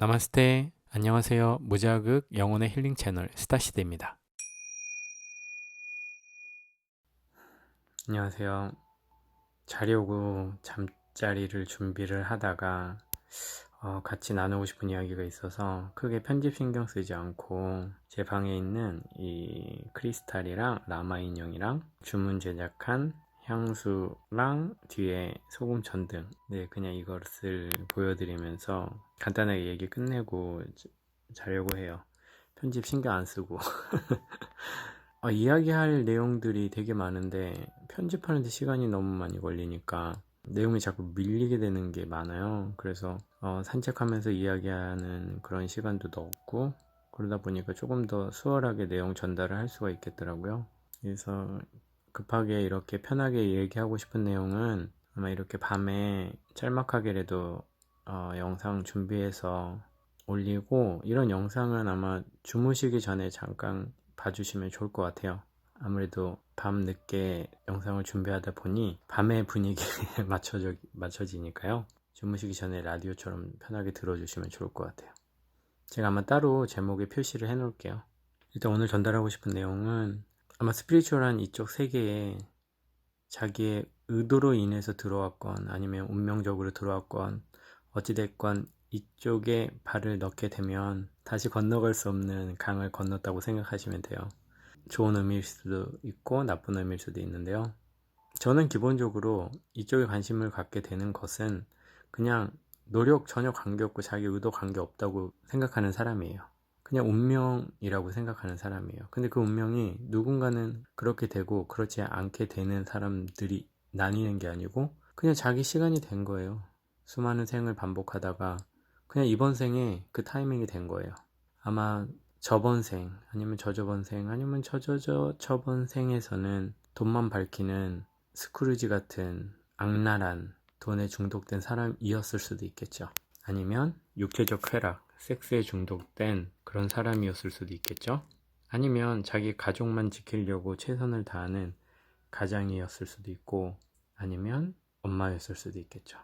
나마스테. 안녕하세요. 무자극 영혼의 힐링 채널 스타시대입니다. 안녕하세요. 자려고 잠자리를 준비를 하다가 같이 나누고 싶은 이야기가 있어서 크게 편집 신경 쓰지 않고 제 방에 있는 이 크리스탈이랑 라마 인형이랑 주문 제작한 향수랑 뒤에 소금 전등, 네, 그냥 이것을 보여드리면서 간단하게 얘기 끝내고 자려고 해요. 편집 신경 안 쓰고. 이야기할 내용들이 되게 많은데 편집하는데 시간이 너무 많이 걸리니까 내용이 자꾸 밀리게 되는 게 많아요. 그래서 산책하면서 이야기하는 그런 시간도 없고, 그러다 보니까 조금 더 수월하게 내용 전달을 할 수가 있겠더라고요. 그래서 급하게 이렇게 편하게 얘기하고 싶은 내용은 아마 이렇게 밤에 짤막하게라도 영상 준비해서 올리고, 이런 영상은 아마 주무시기 전에 잠깐 봐주시면 좋을 것 같아요. 아무래도 밤 늦게 영상을 준비하다 보니 밤의 분위기에 맞춰지니까요. 주무시기 전에 라디오처럼 편하게 들어주시면 좋을 것 같아요. 제가 아마 따로 제목에 표시를 해 놓을게요. 일단 오늘 전달하고 싶은 내용은 아마 스피리추얼한 이쪽 세계에 자기의 의도로 인해서 들어왔건 아니면 운명적으로 들어왔건 어찌됐건 이쪽에 발을 넣게 되면 다시 건너갈 수 없는 강을 건넜다고 생각하시면 돼요. 좋은 의미일 수도 있고 나쁜 의미일 수도 있는데요. 저는 기본적으로 이쪽에 관심을 갖게 되는 것은 그냥 노력 전혀 관계없고 자기 의도 관계없다고 생각하는 사람이에요. 그냥 운명이라고 생각하는 사람이에요. 근데 그 운명이 누군가는 그렇게 되고 그렇지 않게 되는 사람들이 나뉘는 게 아니고 그냥 자기 시간이 된 거예요. 수많은 생을 반복하다가 그냥 이번 생에 그 타이밍이 된 거예요. 아마 저번 생 아니면 저저번 생 아니면 저번 생에서는 돈만 밝히는 스크루지 같은 악랄한 돈에 중독된 사람이었을 수도 있겠죠. 아니면 육체적 쾌락, 섹스에 중독된 그런 사람이었을 수도 있겠죠. 아니면 자기 가족만 지키려고 최선을 다하는 가장이었을 수도 있고, 아니면 엄마였을 수도 있겠죠.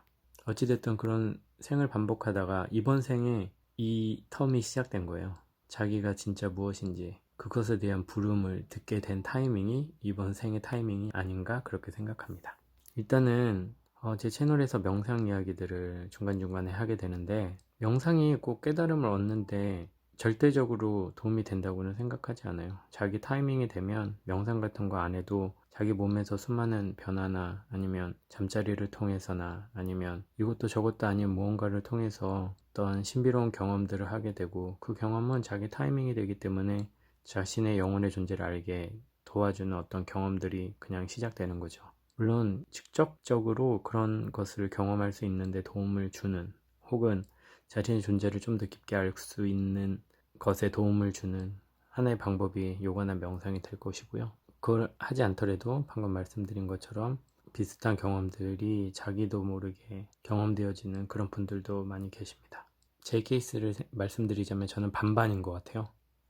어찌됐든 그런 생을 반복하다가 이번 생에 이 텀이 시작된 거예요. 자기가 진짜 무엇인지 그것에 대한 부름을 듣게 된 타이밍이 이번 생의 타이밍이 아닌가 그렇게 생각합니다. 일단은 제 채널에서 명상 이야기들을 중간중간에 하게 되는데, 명상이 꼭 깨달음을 얻는데 절대적으로 도움이 된다고는 생각하지 않아요. 자기 타이밍이 되면 명상 같은 거 안 해도 자기 몸에서 수많은 변화나 아니면 잠자리를 통해서나 아니면 이것도 저것도 아닌 무언가를 통해서 어떤 신비로운 경험들을 하게 되고, 그 경험은 자기 타이밍이 되기 때문에 자신의 영혼의 존재를 알게 도와주는 어떤 경험들이 그냥 시작되는 거죠. 물론 직접적으로 그런 것을 경험할 수 있는데 도움을 주는, 혹은 자신의 존재를 좀 더 깊게 알 수 있는 것에 도움을 주는 하나의 방법이 요가나 명상이 될 것이고요. 그걸 하지 않더라도 방금 말씀드린 것처럼 비슷한 경험들이 자기도 모르게 경험되어지는 그런 분들도 많이 계십니다. 제 케이스를 말씀드리자면 저는 반반인 것 같아요.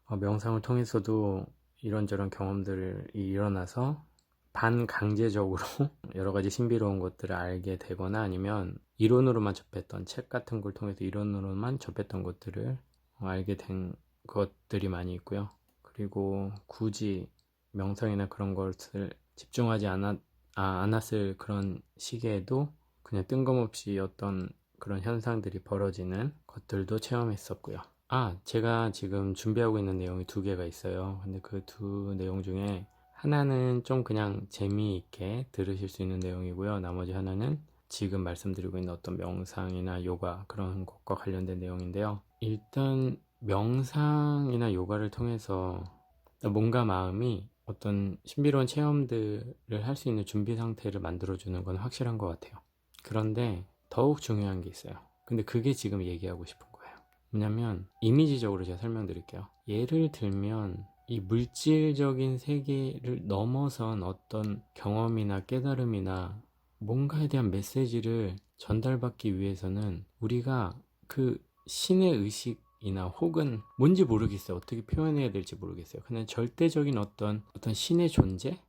명상을 통해서도 이런저런 경험들이 일어나서 반강제적으로 여러 가지 신비로운 것들을 알게 되거나, 아니면 이론으로만 접했던 책 같은 걸 통해서 이론으로만 접했던 것들을 알게 된 것들이 많이 있고요. 그리고 굳이 명상이나 그런 것을 집중하지 않았을 그런 시기에도 그냥 뜬금없이 어떤 그런 현상들이 벌어지는 것들도 체험했었고요. 제가 지금 준비하고 있는 내용이 두 개가 있어요. 근데 그 두 내용 중에 하나는 좀 그냥 재미있게 들으실 수 있는 내용이고요. 나머지 하나는 지금 말씀드리고 있는 어떤 명상이나 요가 그런 것과 관련된 내용인데요. 일단 명상이나 요가를 통해서 몸과 마음이 어떤 신비로운 체험들을 할 수 있는 준비 상태를 만들어주는 건 확실한 것 같아요. 그런데 더욱 중요한 게 있어요. 근데 그게 지금 얘기하고 싶은 거예요. 뭐냐면 이미지적으로 제가 설명드릴게요. 예를 들면 이 물질적인 세계를 넘어선 어떤 경험이나 깨달음이나 뭔가에 대한 메시지를 전달받기 위해서는 우리가 그 신의 의식이나 혹은 뭔지 모르겠어요. 어떻게 표현해야 될지 모르겠어요. 그냥 절대적인 어떤 신의 존재?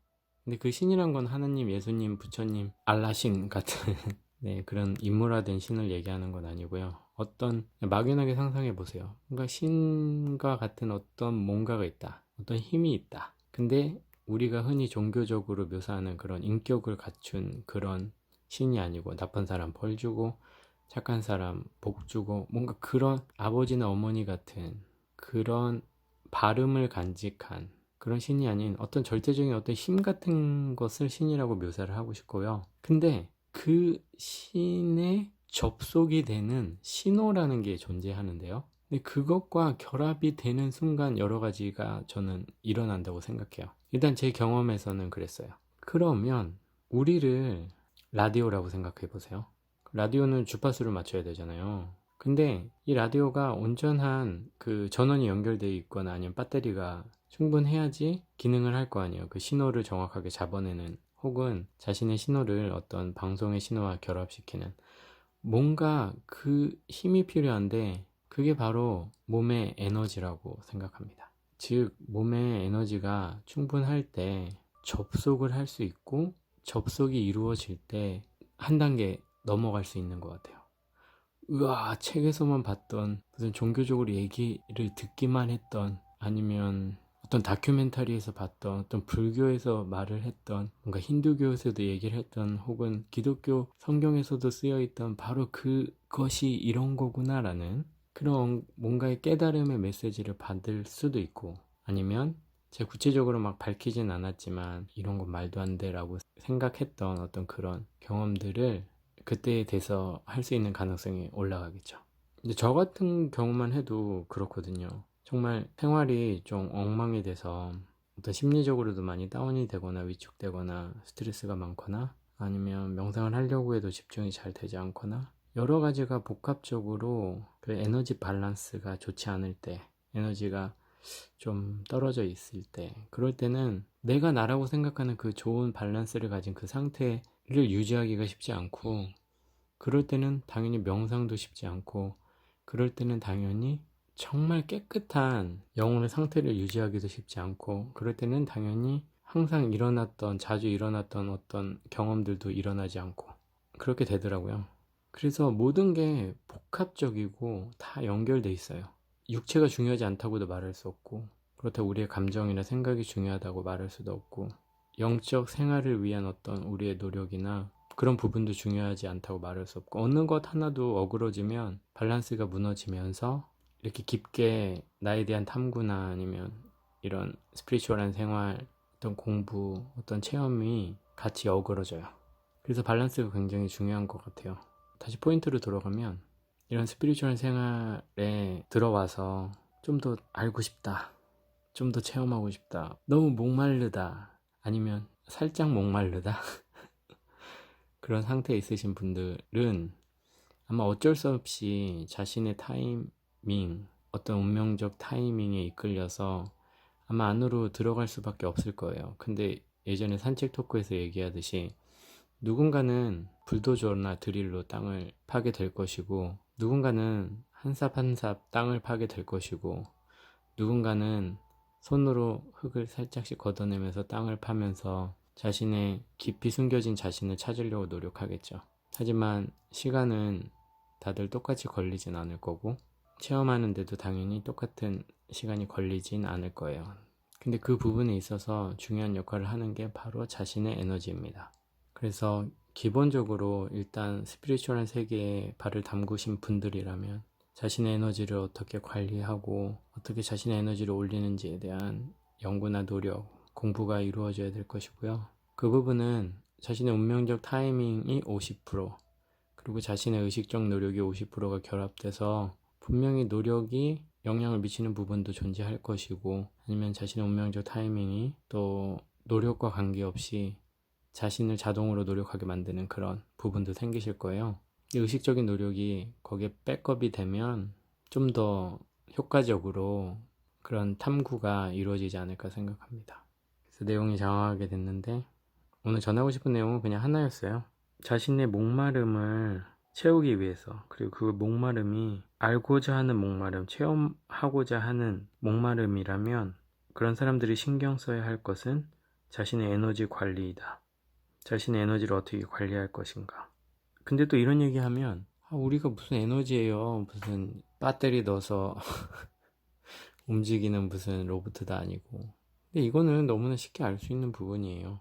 근데 그 신이란 건 하나님, 예수님, 부처님, 알라신 같은 네, 그런 인물화된 신을 얘기하는 건 아니고요. 어떤 막연하게 상상해 보세요. 뭔가 신과 같은 어떤 뭔가가 있다. 어떤 힘이 있다. 근데 우리가 흔히 종교적으로 묘사하는 그런 인격을 갖춘 그런 신이 아니고 나쁜 사람 벌 주고 착한 사람 복 주고 뭔가 그런 아버지나 어머니 같은 그런 발음을 간직한 그런 신이 아닌 어떤 절대적인 어떤 힘 같은 것을 신이라고 묘사를 하고 싶고요. 근데 그 신에 접속이 되는 신호라는 게 존재하는데요. 근데 그것과 결합이 되는 순간 여러 가지가 저는 일어난다고 생각해요. 일단 제 경험에서는 그랬어요. 그러면 우리를 라디오라고 생각해 보세요. 라디오는 주파수를 맞춰야 되잖아요. 근데 이 라디오가 온전한 그 전원이 연결되어 있거나 아니면 배터리가 충분해야지 기능을 할 거 아니에요. 그 신호를 정확하게 잡아내는 혹은 자신의 신호를 어떤 방송의 신호와 결합시키는 뭔가 그 힘이 필요한데 그게 바로 몸의 에너지라고 생각합니다. 즉 몸의 에너지가 충분할 때 접속을 할 수 있고 접속이 이루어질 때 한 단계 넘어갈 수 있는 것 같아요. 우와, 책에서만 봤던 무슨 종교적으로 얘기를 듣기만 했던 아니면 어떤 다큐멘터리에서 봤던 어떤 불교에서 말을 했던 뭔가 힌두교에서도 얘기를 했던 혹은 기독교 성경에서도 쓰여 있던 바로 그것이 이런 거구나라는 그런 뭔가의 깨달음의 메시지를 받을 수도 있고 아니면 제가 구체적으로 막 밝히진 않았지만 이런 건 말도 안 돼라고 생각했던 어떤 그런 경험들을 그때에 대해서 할 수 있는 가능성이 올라가겠죠. 근데 저 같은 경우만 해도 그렇거든요. 정말 생활이 좀 엉망이 돼서 어떤 심리적으로도 많이 다운이 되거나 위축되거나 스트레스가 많거나 아니면 명상을 하려고 해도 집중이 잘 되지 않거나 여러 가지가 복합적으로 그 에너지 밸런스가 좋지 않을 때 에너지가 좀 떨어져 있을 때 그럴 때는 내가 나라고 생각하는 그 좋은 밸런스를 가진 그 상태를 유지하기가 쉽지 않고 그럴 때는 당연히 명상도 쉽지 않고 그럴 때는 당연히 정말 깨끗한 영혼의 상태를 유지하기도 쉽지 않고 그럴 때는 당연히 항상 일어났던 자주 일어났던 어떤 경험들도 일어나지 않고 그렇게 되더라고요. 그래서 모든 게 복합적이고 다 연결돼 있어요. 육체가 중요하지 않다고도 말할 수 없고 그렇다고 우리의 감정이나 생각이 중요하다고 말할 수도 없고 영적 생활을 위한 어떤 우리의 노력이나 그런 부분도 중요하지 않다고 말할 수 없고 어느 것 하나도 어그러지면 밸런스가 무너지면서 이렇게 깊게 나에 대한 탐구나 아니면 이런 스피리추얼한 생활 어떤 공부 어떤 체험이 같이 어그러져요. 그래서 밸런스가 굉장히 중요한 것 같아요. 다시 포인트로 돌아가면 이런 스피리추얼 생활에 들어와서 좀 더 알고 싶다. 좀 더 체험하고 싶다. 너무 목마르다. 아니면 살짝 목마르다. 그런 상태에 있으신 분들은 아마 어쩔 수 없이 자신의 타이밍, 어떤 운명적 타이밍에 이끌려서 아마 안으로 들어갈 수밖에 없을 거예요. 근데 예전에 산책 토크에서 얘기하듯이 누군가는 불도저나 드릴로 땅을 파게 될 것이고 누군가는 한 삽 한 삽 땅을 파게 될 것이고 누군가는 손으로 흙을 살짝씩 걷어내면서 땅을 파면서 자신의 깊이 숨겨진 자신을 찾으려고 노력하겠죠. 하지만 시간은 다들 똑같이 걸리진 않을 거고 체험하는데도 당연히 똑같은 시간이 걸리진 않을 거예요. 근데 그 부분에 있어서 중요한 역할을 하는 게 바로 자신의 에너지입니다. 그래서 기본적으로 일단 스피리추얼한 세계에 발을 담그신 분들이라면 자신의 에너지를 어떻게 관리하고 어떻게 자신의 에너지를 올리는지에 대한 연구나 노력, 공부가 이루어져야 될 것이고요. 그 부분은 자신의 운명적 타이밍이 50% 그리고 자신의 의식적 노력이 50%가 결합돼서 분명히 노력이 영향을 미치는 부분도 존재할 것이고 아니면 자신의 운명적 타이밍이 또 노력과 관계없이 자신을 자동으로 노력하게 만드는 그런 부분도 생기실 거예요. 의식적인 노력이 거기에 백업이 되면 좀 더 효과적으로 그런 탐구가 이루어지지 않을까 생각합니다. 그래서 내용이 장황하게 됐는데 오늘 전하고 싶은 내용은 그냥 하나였어요. 자신의 목마름을 채우기 위해서 그리고 그 목마름이 알고자 하는 목마름, 체험하고자 하는 목마름이라면 그런 사람들이 신경 써야 할 것은 자신의 에너지 관리이다. 자신의 에너지를 어떻게 관리할 것인가. 근데 또 이런 얘기 하면, 우리가 무슨 에너지예요. 무슨 배터리 넣어서 움직이는 무슨 로봇도 아니고. 근데 이거는 너무나 쉽게 알 수 있는 부분이에요.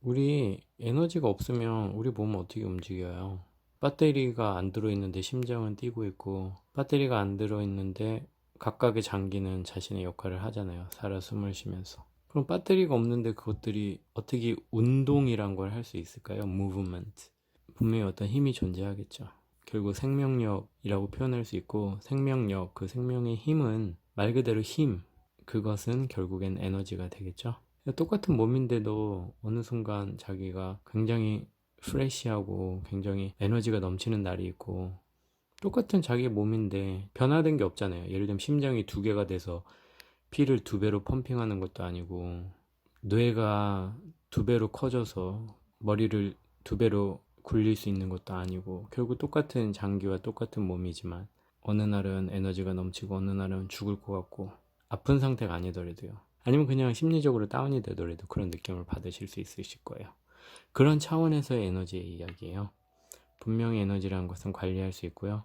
우리 에너지가 없으면 우리 몸은 어떻게 움직여요? 배터리가 안 들어있는데 심장은 뛰고 있고, 배터리가 안 들어있는데 각각의 장기는 자신의 역할을 하잖아요. 살아 숨을 쉬면서. 그럼 배터리가 없는데 그것들이 어떻게 운동이란 걸 할 수 있을까요? Movement. 분명히 어떤 힘이 존재하겠죠. 결국 생명력이라고 표현할 수 있고, 생명력, 그 생명의 힘은 말 그대로 힘. 그것은 결국엔 에너지가 되겠죠. 똑같은 몸인데도 어느 순간 자기가 굉장히 프레시하고 굉장히 에너지가 넘치는 날이 있고, 똑같은 자기 몸인데 변화된 게 없잖아요. 예를 들면 심장이 두 개가 돼서 피를 두 배로 펌핑하는 것도 아니고, 뇌가 두 배로 커져서 머리를 두 배로 굴릴 수 있는 것도 아니고, 결국 똑같은 장기와 똑같은 몸이지만 어느 날은 에너지가 넘치고 어느 날은 죽을 것 같고, 아픈 상태가 아니더라도요. 아니면 그냥 심리적으로 다운이 되더라도 그런 느낌을 받으실 수 있으실 거예요. 그런 차원에서의 에너지의 이야기예요. 분명히 에너지라는 것은 관리할 수 있고요.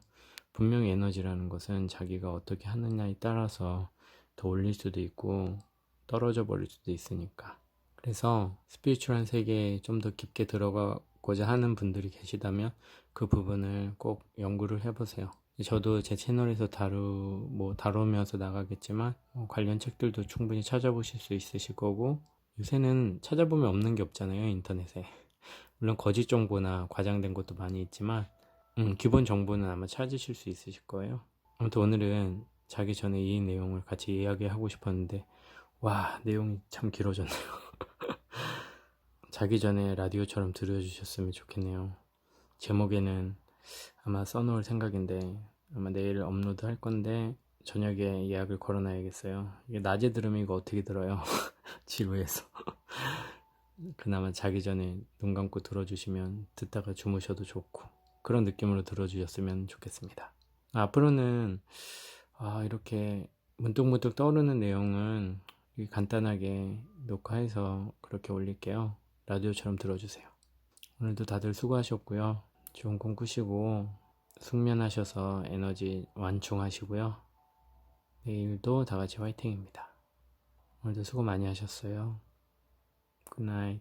분명히 에너지라는 것은 자기가 어떻게 하느냐에 따라서 더 올릴 수도 있고 떨어져 버릴 수도 있으니까. 그래서 스피리추얼한 세계에 좀 더 깊게 들어가고자 하는 분들이 계시다면 그 부분을 꼭 연구를 해보세요. 저도 제 채널에서 다루면서 나가겠지만 관련 책들도 충분히 찾아보실 수 있으실 거고, 요새는 찾아보면 없는 게 없잖아요, 인터넷에. 물론 거짓 정보나 과장된 것도 많이 있지만 기본 정보는 아마 찾으실 수 있으실 거예요. 아무튼 오늘은 자기 전에 이 내용을 같이 이야기하고 싶었는데, 와, 내용이 참 길어졌네요. 자기 전에 라디오처럼 들어주셨으면 좋겠네요. 제목에는 아마 써놓을 생각인데, 아마 내일 업로드 할 건데 저녁에 예약을 걸어놔야겠어요. 이게 낮에 들으면 이거 어떻게 들어요? 지루해서. 그나마 자기 전에 눈 감고 들어주시면 듣다가 주무셔도 좋고, 그런 느낌으로 들어주셨으면 좋겠습니다. 앞으로는 이렇게 문득문득 떠오르는 내용은 간단하게 녹화해서 그렇게 올릴게요. 라디오처럼 들어주세요. 오늘도 다들 수고하셨고요. 좋은 꿈 꾸시고 숙면하셔서 에너지 완충하시고요. 내일도 다 같이 화이팅입니다. 오늘도 수고 많이 하셨어요. 굿나잇.